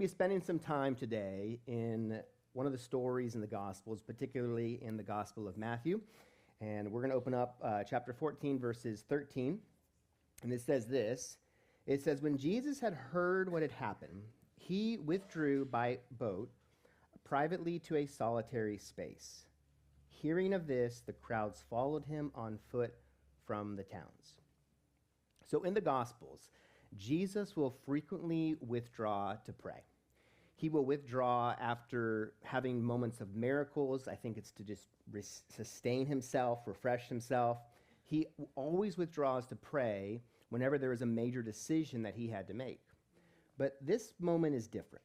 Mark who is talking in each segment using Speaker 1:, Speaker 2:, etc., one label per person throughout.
Speaker 1: going to be spending some time today in one of the stories in the Gospels, particularly in the Gospel of Matthew. And we're going to open up chapter 14, verses 13. And it says this. It says, when Jesus had heard what had happened, he withdrew by boat privately to a solitary space. Hearing of this, the crowds followed him on foot from the towns. So in the Gospels, Jesus will frequently withdraw to pray. He will withdraw after having moments of miracles. I think it's to just sustain himself, refresh himself. He always withdraws to pray whenever there is a major decision that he had to make. But this moment is different.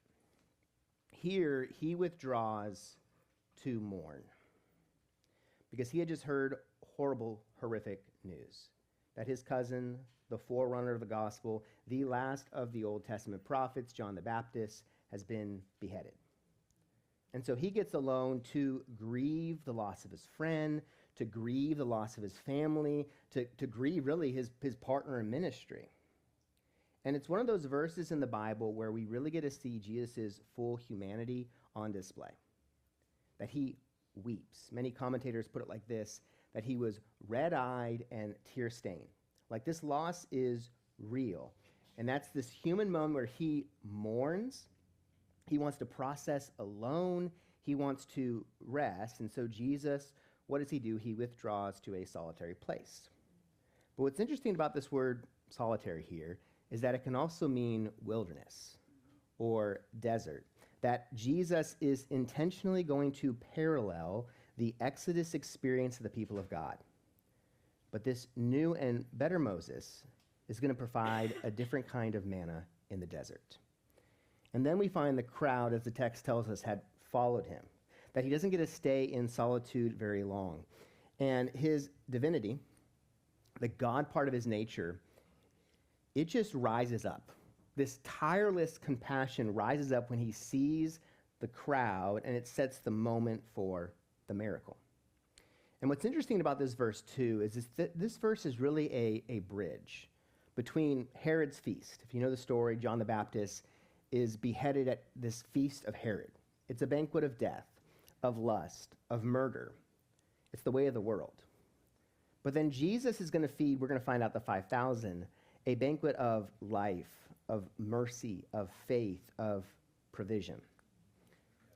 Speaker 1: Here, he withdraws to mourn because he had just heard horrible, horrific news that his cousin, the forerunner of the gospel, the last of the Old Testament prophets, John the Baptist, has been beheaded. And so he gets alone to grieve the loss of his friend, to grieve the loss of his family, to grieve really his partner in ministry. And it's one of those verses in the Bible where we really get to see Jesus' full humanity on display, that he weeps. Many commentators put it like this, that he was red-eyed and tear-stained. Like this loss is real. And that's this human moment where he mourns. He wants to process alone. He wants to rest. And so Jesus, what does he do? He withdraws to a solitary place. But what's interesting about this word solitary here is that it can also mean wilderness or desert. That Jesus is intentionally going to parallel the Exodus experience of the people of God. But this new and better Moses is going to provide a different kind of manna in the desert. And then we find the crowd, as the text tells us, had followed him, that he doesn't get to stay in solitude very long. And his divinity, the God part of his nature, it just rises up. This tireless compassion rises up when he sees the crowd, and it sets the moment for the miracle. And what's interesting about this verse, too, is this verse is really a bridge between Herod's feast. If you know the story, John the Baptist is beheaded at this feast of Herod. It's a banquet of death, of lust, of murder. It's the way of the world. But then Jesus is going to feed, we're going to find out, the 5,000, a banquet of life, of mercy, of faith, of provision.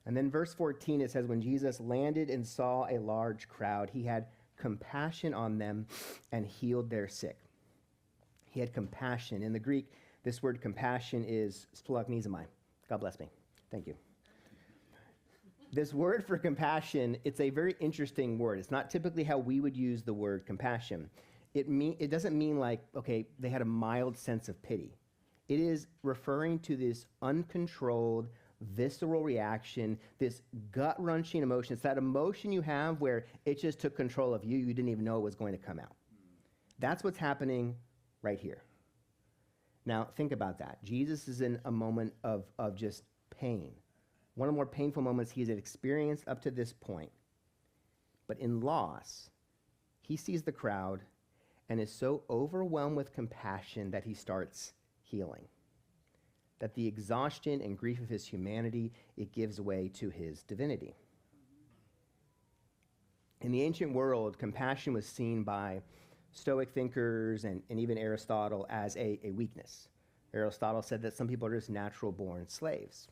Speaker 1: And then verse 14, it says, when Jesus landed and saw a large crowd, he had compassion on them and healed their sick. He had compassion. In the Greek, this word compassion is Splagchnizomai. God bless me. Thank you. This word for compassion, it's a very interesting word. It's not typically how we would use the word compassion. It doesn't mean like, okay, they had a mild sense of pity. It is referring to this uncontrolled, visceral reaction, this gut-wrenching emotion. It's that emotion you have where it just took control of you. You didn't even know it was going to come out. That's what's happening right here. Now, think about that. Jesus is in a moment of just pain. One of the more painful moments he has experienced up to this point. But in loss, he sees the crowd and is so overwhelmed with compassion that he starts healing. That the exhaustion and grief of his humanity, it gives way to his divinity. In the ancient world, compassion was seen by Stoic thinkers and even Aristotle as a weakness. Aristotle said that some people are just natural-born slaves.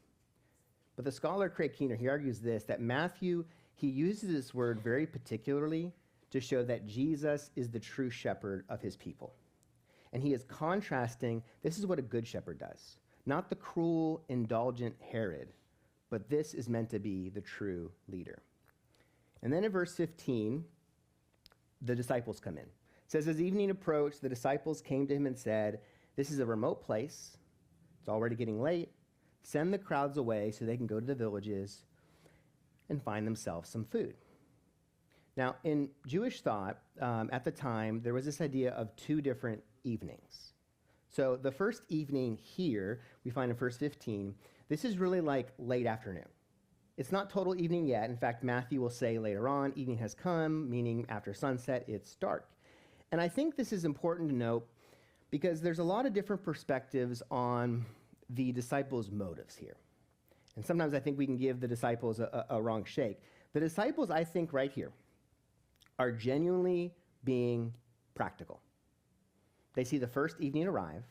Speaker 1: But the scholar Craig Keener, he argues this, that Matthew, he uses this word very particularly to show that Jesus is the true shepherd of his people. And he is contrasting, this is what a good shepherd does. Not the cruel, indulgent Herod, but this is meant to be the true leader. And then in verse 15, the disciples come in. It says, as evening approached, the disciples came to him and said, this is a remote place. It's already getting late. Send the crowds away so they can go to the villages and find themselves some food. Now, in Jewish thought, at the time, there was this idea of two different evenings. So the first evening here, we find in verse 15, this is really like late afternoon. It's not total evening yet. In fact, Matthew will say later on, evening has come, meaning after sunset, it's dark. And I think this is important to note because there's a lot of different perspectives on the disciples' motives here. And sometimes I think we can give the disciples a wrong shake. The disciples, I think, right here, are genuinely being practical. They see the first evening arrive.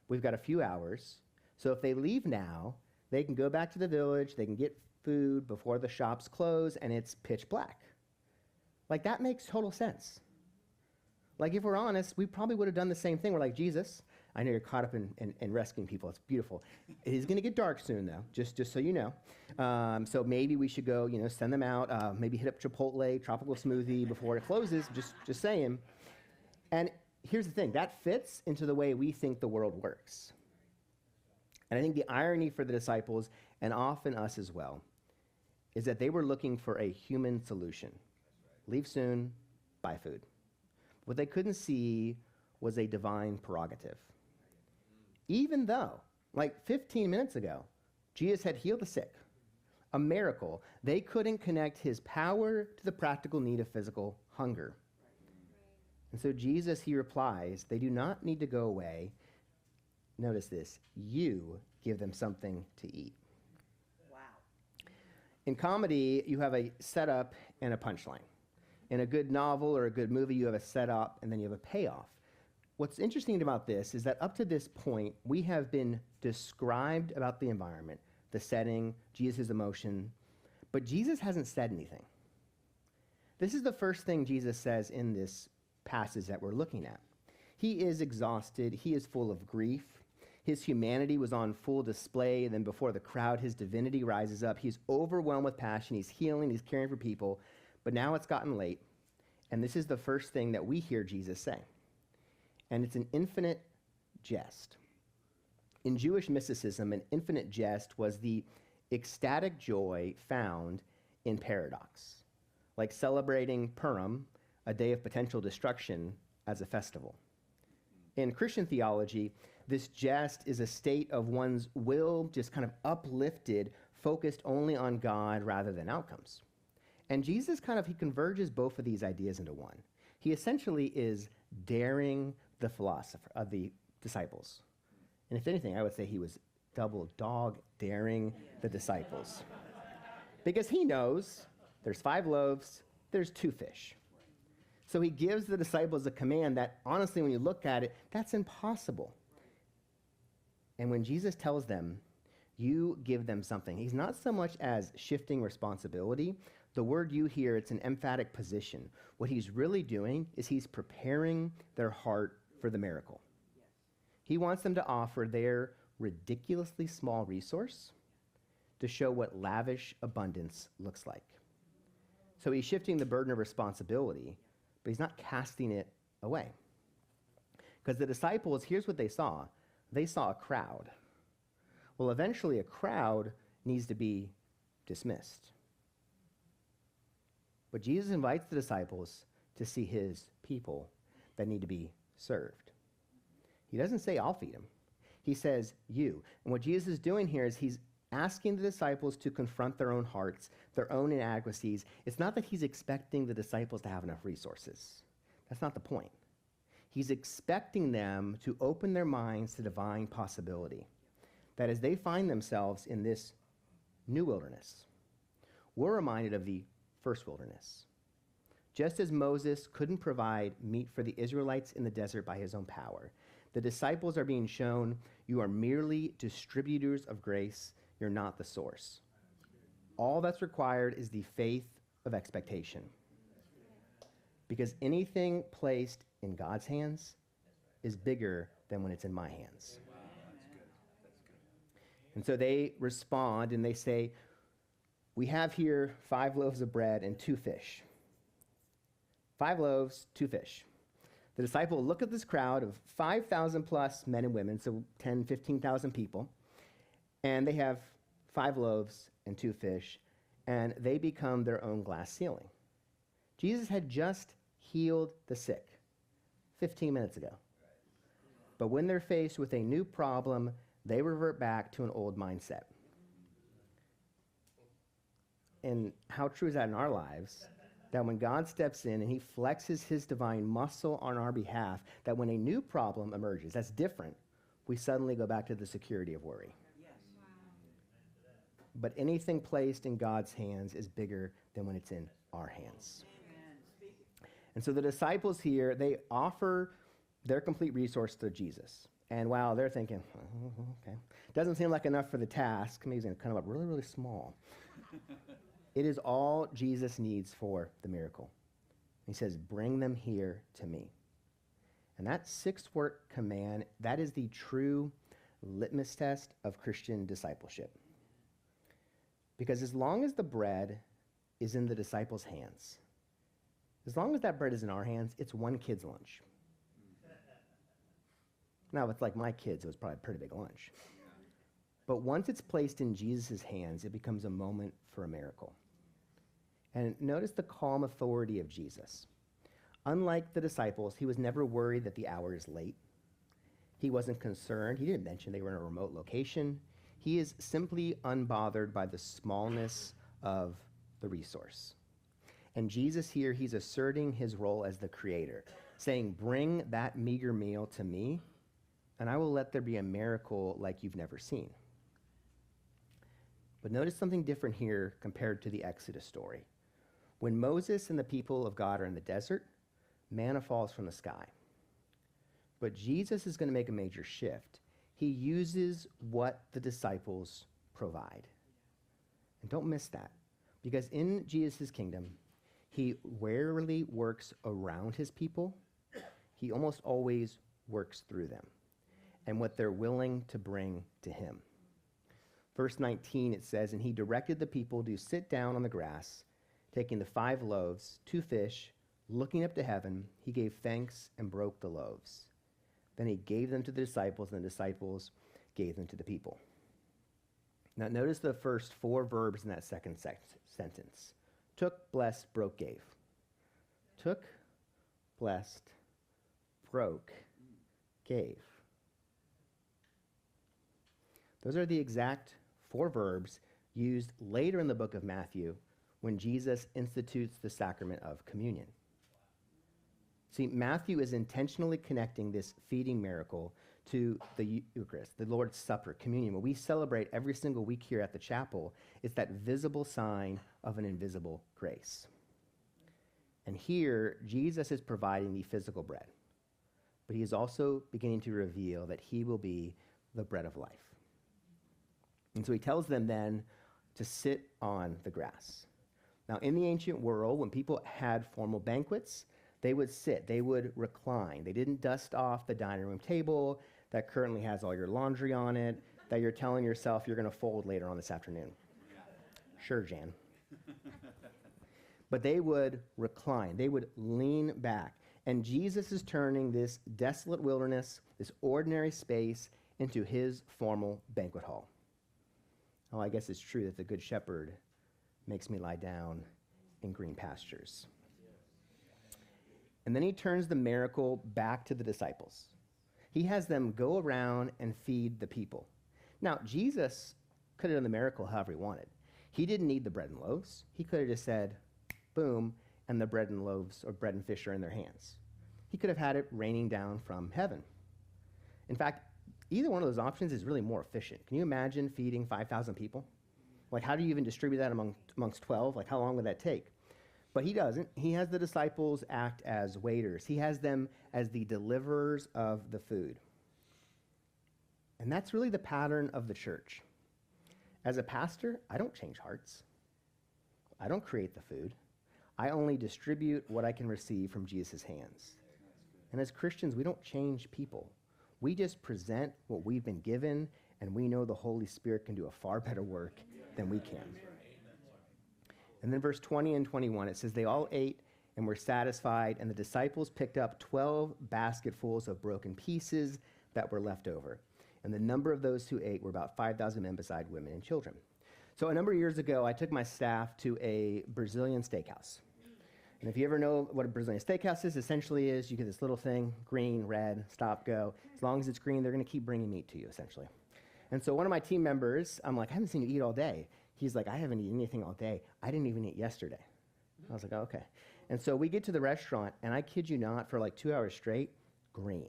Speaker 1: We've got a few hours. So if they leave now, they can go back to the village, they can get food before the shops close, and it's pitch black. Like, that makes total sense. Like, if we're honest, we probably would have done the same thing. We're like, Jesus, I know you're caught up in rescuing people. It's beautiful. It is going to get dark soon, though, just so you know. So maybe we should go, send them out, maybe hit up Chipotle, tropical smoothie before it closes, just saying. And here's the thing. That fits into the way we think the world works. And I think the irony for the disciples, and often us as well, is that they were looking for a human solution. Leave soon, buy food. What they couldn't see was a divine prerogative. Even though, like 15 minutes ago, Jesus had healed the sick, a miracle, they couldn't connect his power to the practical need of physical hunger. And so Jesus, he replies, they do not need to go away. Notice this, you give them something to eat.
Speaker 2: Wow.
Speaker 1: In comedy, you have a setup and a punchline. In a good novel or a good movie, you have a setup and then you have a payoff. What's interesting about this is that up to this point, we have been described about the environment, the setting, Jesus' emotion, but Jesus hasn't said anything. This is the first thing Jesus says in this passage that we're looking at. He is exhausted. He is full of grief. His humanity was on full display. Then before the crowd, his divinity rises up. He's overwhelmed with passion. He's healing. He's caring for people. But now it's gotten late, and this is the first thing that we hear Jesus say. And it's an infinite jest. In Jewish mysticism, an infinite jest was the ecstatic joy found in paradox, like celebrating Purim, a day of potential destruction, as a festival. In Christian theology, this jest is a state of one's will just kind of uplifted, focused only on God rather than outcomes. And Jesus he converges both of these ideas into one. He essentially is daring the disciples. And if anything, I would say he was double dog daring the disciples. Because he knows there's 5 loaves, there's 2 fish. So he gives the disciples a command that, honestly, when you look at it, that's impossible. And when Jesus tells them, you give them something, he's not so much as shifting responsibility. The word you hear, it's an emphatic position. What he's really doing is he's preparing their heart for the miracle. Yes. He wants them to offer their ridiculously small resource to show what lavish abundance looks like. So he's shifting the burden of responsibility, but he's not casting it away. Because the disciples, here's what they saw. They saw a crowd. Well, eventually a crowd needs to be dismissed. But Jesus invites the disciples to see his people that need to be served. He doesn't say, I'll feed them. He says, you. And what Jesus is doing here is he's asking the disciples to confront their own hearts, their own inadequacies. It's not that he's expecting the disciples to have enough resources. That's not the point. He's expecting them to open their minds to divine possibility. That as they find themselves in this new wilderness, we're reminded of the first wilderness. Just as Moses couldn't provide meat for the Israelites in the desert by his own power, the disciples are being shown you are merely distributors of grace, you're not the source. All that's required is the faith of expectation. Because anything placed in God's hands is bigger than when it's in my hands. And so they respond and they say, we have here 5 loaves of bread and 2 fish. 5 loaves, 2 fish. The disciple look at this crowd of 5,000 plus men and women, so 10, 15,000 people, and they have 5 loaves and 2 fish, and they become their own glass ceiling. Jesus had just healed the sick 15 minutes ago. But when they're faced with a new problem, they revert back to an old mindset. And how true is that in our lives? That when God steps in and he flexes his divine muscle on our behalf, that when a new problem emerges, that's different, we suddenly go back to the security of worry.
Speaker 2: Yes.
Speaker 1: but anything placed in God's hands is bigger than when it's in our hands. And so the disciples here, they offer their complete resource to Jesus. And wow, they're thinking, oh, okay. Doesn't seem like enough for the task. Maybe he's going to cut them up really, really small. It is all Jesus needs for the miracle. He says, bring them here to me. And that 6-word command, that is the true litmus test of Christian discipleship. Because as long as the bread is in the disciples' hands, as long as that bread is in our hands, it's one kid's lunch. Now, if it's like my kids, it was probably a pretty big lunch. But once it's placed in Jesus' hands, it becomes a moment for a miracle. And notice the calm authority of Jesus. Unlike the disciples, he was never worried that the hour is late. He wasn't concerned. He didn't mention they were in a remote location. He is simply unbothered by the smallness of the resource. And Jesus here, he's asserting his role as the creator, saying, bring that meager meal to me, and I will let there be a miracle like you've never seen. But notice something different here compared to the Exodus story. When Moses and the people of God are in the desert, manna falls from the sky. But Jesus is going to make a major shift. He uses what the disciples provide. And don't miss that, because in Jesus' kingdom, he rarely works around his people. He almost always works through them and what they're willing to bring to him. Verse 19, it says, and he directed the people to sit down on the grass, taking the 5 loaves, 2 fish, looking up to heaven, he gave thanks and broke the loaves. Then he gave them to the disciples, and the disciples gave them to the people. Now notice the first 4 verbs in that second sentence. Took, blessed, broke, gave. Took, blessed, broke, gave. Those are the exact 4 verbs used later in the book of Matthew when Jesus institutes the sacrament of communion. See, Matthew is intentionally connecting this feeding miracle to the Eucharist, the Lord's Supper, communion. What we celebrate every single week here at the chapel is that visible sign of an invisible grace. And here, Jesus is providing the physical bread, but he is also beginning to reveal that he will be the bread of life. And so he tells them then to sit on the grass. Now, in the ancient world, when people had formal banquets, they would sit, they would recline. They didn't dust off the dining room table that currently has all your laundry on it, that you're telling yourself you're going to fold later on this afternoon. Sure, Jan. But they would recline. They would lean back. And Jesus is turning this desolate wilderness, this ordinary space, into his formal banquet hall. Oh, I guess it's true that the Good Shepherd makes me lie down in green pastures. And then he turns the miracle back to the disciples. He has them go around and feed the people. Now, Jesus could have done the miracle however he wanted. He didn't need the bread and loaves. He could have just said, boom, and the bread and loaves or bread and fish are in their hands. He could have had it raining down from heaven. In fact, either one of those options is really more efficient. Can you imagine feeding 5,000 people? Like, how do you even distribute that amongst 12? Like, how long would that take? But he doesn't. He has the disciples act as waiters. He has them as the deliverers of the food. And that's really the pattern of the church. As a pastor, I don't change hearts. I don't create the food. I only distribute what I can receive from Jesus' hands. And as Christians, we don't change people. We just present what we've been given, and we know the Holy Spirit can do a far better work than we can. And then verse 20 and 21, it says, they all ate and were satisfied, and the disciples picked up 12 basketfuls of broken pieces that were left over. And the number of those who ate were about 5,000 men beside women and children. So a number of years ago, I took my staff to a Brazilian steakhouse. And if you ever know what a Brazilian steakhouse is, essentially is you get this little thing, green, red, stop, go. As long as it's green, they're going to keep bringing meat to you, essentially. And so one of my team members, I'm like, I haven't seen you eat all day. He's like, I haven't eaten anything all day. I didn't even eat yesterday. I was like, oh, okay. And so we get to the restaurant, and I kid you not, for like 2 hours straight, green.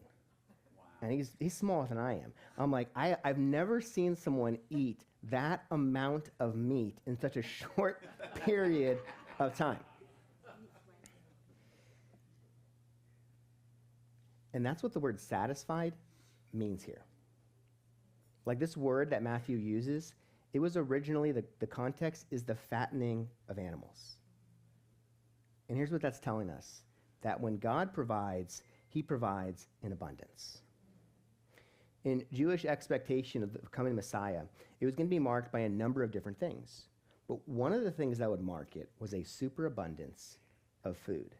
Speaker 1: Wow. And he's smaller than I am. I'm like, I've never seen someone eat that amount of meat in such a short period of time. And that's what the word satisfied means here. Like this word that Matthew uses, it was originally, the context is the fattening of animals. And here's what that's telling us, that when God provides, he provides in abundance. In Jewish expectation of the coming Messiah, it was going to be marked by a number of different things. But one of the things that would mark it was a superabundance of food.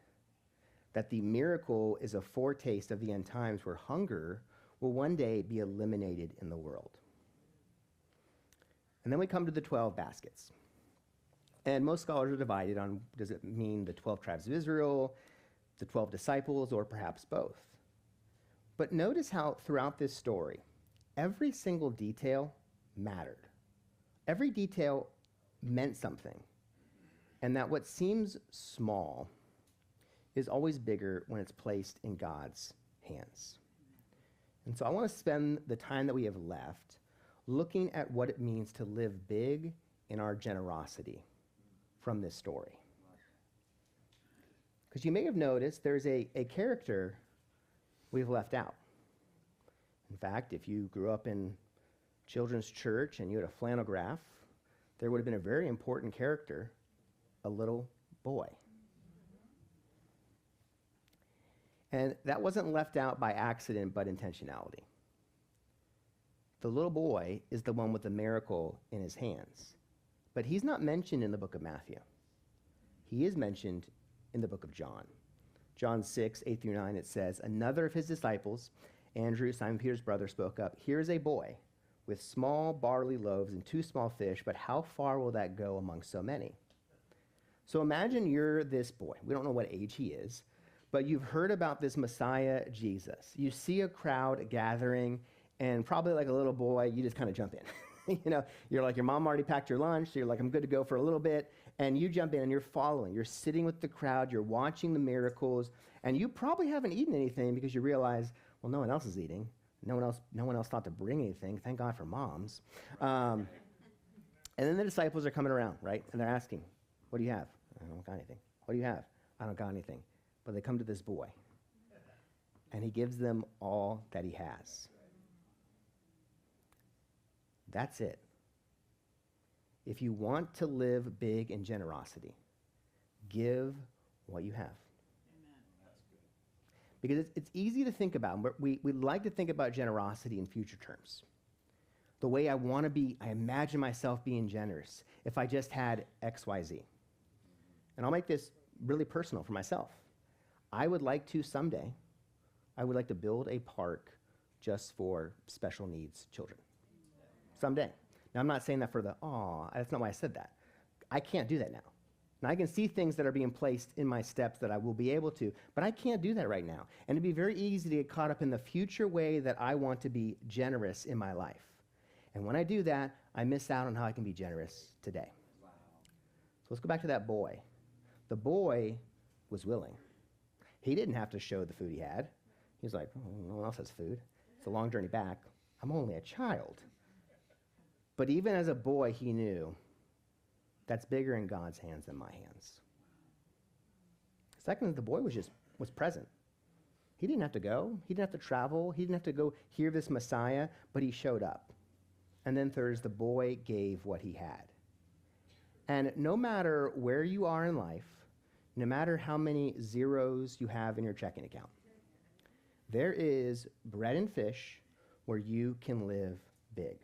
Speaker 1: That the miracle is a foretaste of the end times where hunger will one day be eliminated in the world. And then we come to the 12 baskets. And most scholars are divided on, does it mean the 12 tribes of Israel, the 12 disciples, or perhaps both? But notice how throughout this story, every single detail mattered. Every detail meant something. And that what seems small is always bigger when it's placed in God's hands. And so I want to spend the time that we have left looking at what it means to live big in our generosity from this story. Because you may have noticed there's a character we've left out. In fact, if you grew up in children's church and you had a flannel graph, there would have been a very important character, a little boy. And that wasn't left out by accident, but intentionality. The little boy is the one with the miracle in his hands. But he's not mentioned in the book of Matthew. He is mentioned in the book of John. John 6, 8 through 9, it says, another of his disciples, Andrew, Simon Peter's brother, spoke up, here is a boy with small barley loaves and 2 small fish, but how far will that go among so many? So imagine you're this boy. We don't know what age he is, but you've heard about this Messiah, Jesus. You see a crowd gathering, and probably like a little boy, you just kind of jump in. You know, you're like, your mom already packed your lunch, so you're like, I'm good to go for a little bit, and you jump in and you're following. You're sitting with the crowd, you're watching the miracles, and you probably haven't eaten anything because you realize, well, no one else is eating. No one else thought to bring anything. Thank God for moms. And then the disciples are coming around, right? And they're asking, what do you have? I don't got anything. What do you have? I don't got anything. But they come to this boy, and he gives them all that he has. That's it. If you want to live big in generosity, give what you have. Because it's easy to think about. We like to think about generosity in future terms. The way I want to be, I imagine myself being generous if I just had X, Y, Z. And I'll make this really personal for myself. I would like to someday, I would like to build a park just for special needs children. Someday. Now, I'm not saying that for that's not why I said that. I can't do that now. Now, I can see things that are being placed in my steps that I will be able to, but I can't do that right now. And it'd be very easy to get caught up in the future way that I want to be generous in my life. And when I do that, I miss out on how I can be generous today. Wow. So let's go back to that boy. The boy was willing. He didn't have to show the food he had. He was like, no one else has food. It's a long journey back. I'm only a child. But even as a boy, he knew that's bigger in God's hands than my hands. Second, the boy was present. He didn't have to go. He didn't have to travel. He didn't have to go hear this Messiah, but he showed up. And then third, the boy gave what he had. And no matter where you are in life, no matter how many zeros you have in your checking account, there is bread and fish where you can live big.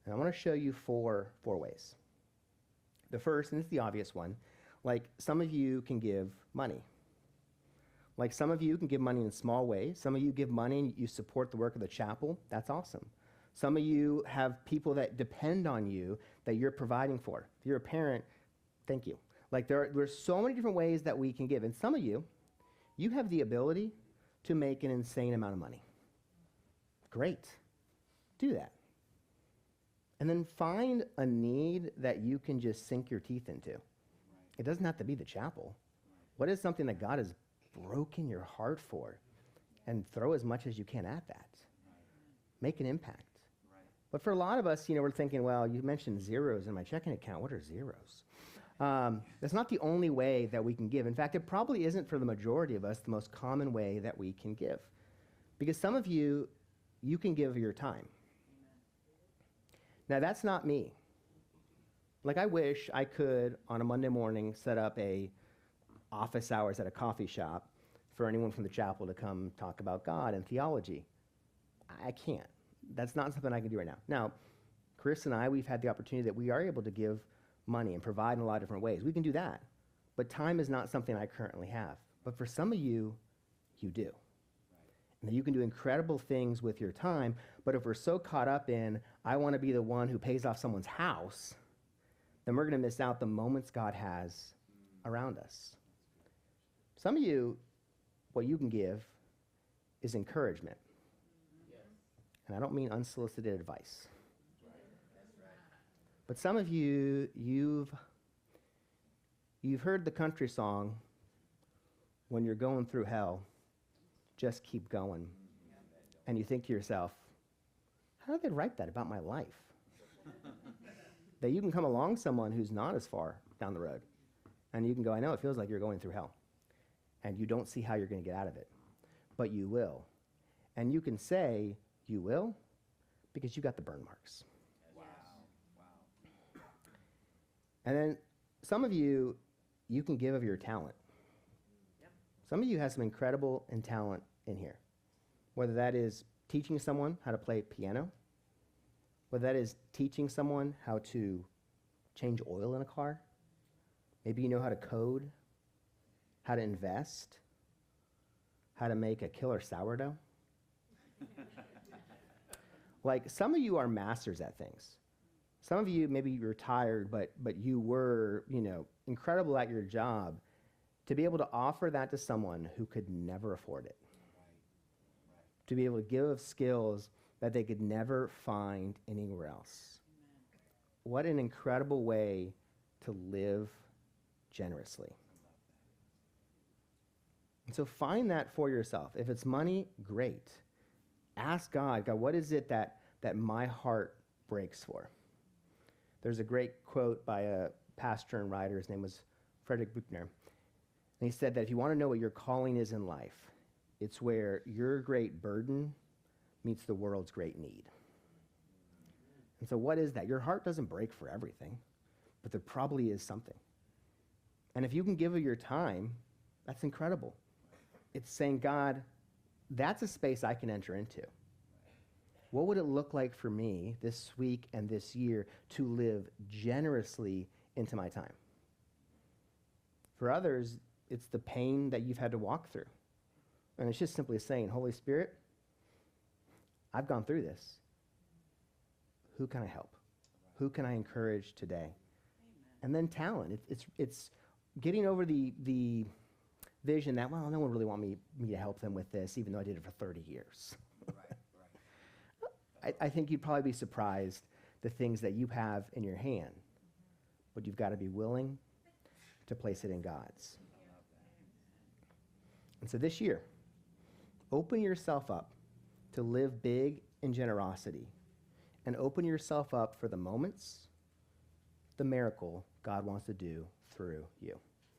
Speaker 1: And I want to show you four ways. The first, and it's the obvious one, like some of you can give money. Like some of you can give money in small ways. Some of you give money and you support the work of the chapel. That's awesome. Some of you have people that depend on you that you're providing for. If you're a parent, thank you. Like there's so many different ways that we can give. And some of you have the ability to make an insane amount of money. Great. Do that. And then find a need that you can just sink your teeth into. It doesn't have to be the chapel. What is something that God has broken your heart for? And throw as much as you can at that. Make an impact. But for a lot of us, we're thinking, well, you mentioned zeros in my checking account. What are zeros? That's not the only way that we can give. In fact, it probably isn't for the majority of us the most common way that we can give. Because some of you can give your time. Now, that's not me. Like, I wish I could, on a Monday morning, set up office hours at a coffee shop for anyone from the chapel to come talk about God and theology. I can't. That's not something I can do right now. Now, Chris and I, we've had the opportunity that we are able to give money and provide in a lot of different ways. We can do that. But time is not something I currently have. But for some of you, you do. And you can do incredible things with your time, but if we're so caught up in, I want to be the one who pays off someone's house, then we're going to miss out the moments God has around us. Some of you, what you can give is encouragement. And I don't mean unsolicited advice. But some of you, you've heard the country song, when you're going through hell, just keep going. And you think to yourself, how did they write that about my life? That you can come along someone who's not as far down the road, and you can go, I know it feels like you're going through hell, and you don't see how you're going to get out of it, but you will. And you can say, you will, because you got the burn marks. Wow. Wow. And then some of you can give of your talent. Yep. Some of you have some incredible talent in here, whether that is teaching someone how to play piano, whether that is teaching someone how to change oil in a car. Maybe you know how to code, how to invest, how to make a killer sourdough. Like, some of you are masters at things. Some of you, maybe you're retired, but you were, incredible at your job. To be able to offer that to someone who could never afford it. Right. To be able to give skills that they could never find anywhere else. Amen. What an incredible way to live generously. And so find that for yourself. If it's money, great. Ask God, what is it that my heart breaks for? There's a great quote by a pastor and writer. His name was Frederick Buechner. And he said that if you want to know what your calling is in life, it's where your great burden meets the world's great need. And so what is that? Your heart doesn't break for everything, but there probably is something. And if you can give of your time, that's incredible. It's saying, God, that's a space I can enter into. What would it look like for me this week and this year to live generously into my time? For others, it's the pain that you've had to walk through. And it's just simply saying, Holy Spirit, I've gone through this. Who can I help? Who can I encourage today? Amen. And then talent. It's getting over the vision that, well, no one really wants me to help them with this, even though I did it for 30 years. Right. I think you'd probably be surprised the things that you have in your hand, but you've got to be willing to place it in God's. And so this year, open yourself up to live big in generosity, and open yourself up for the moments, the miracle God wants to do through you.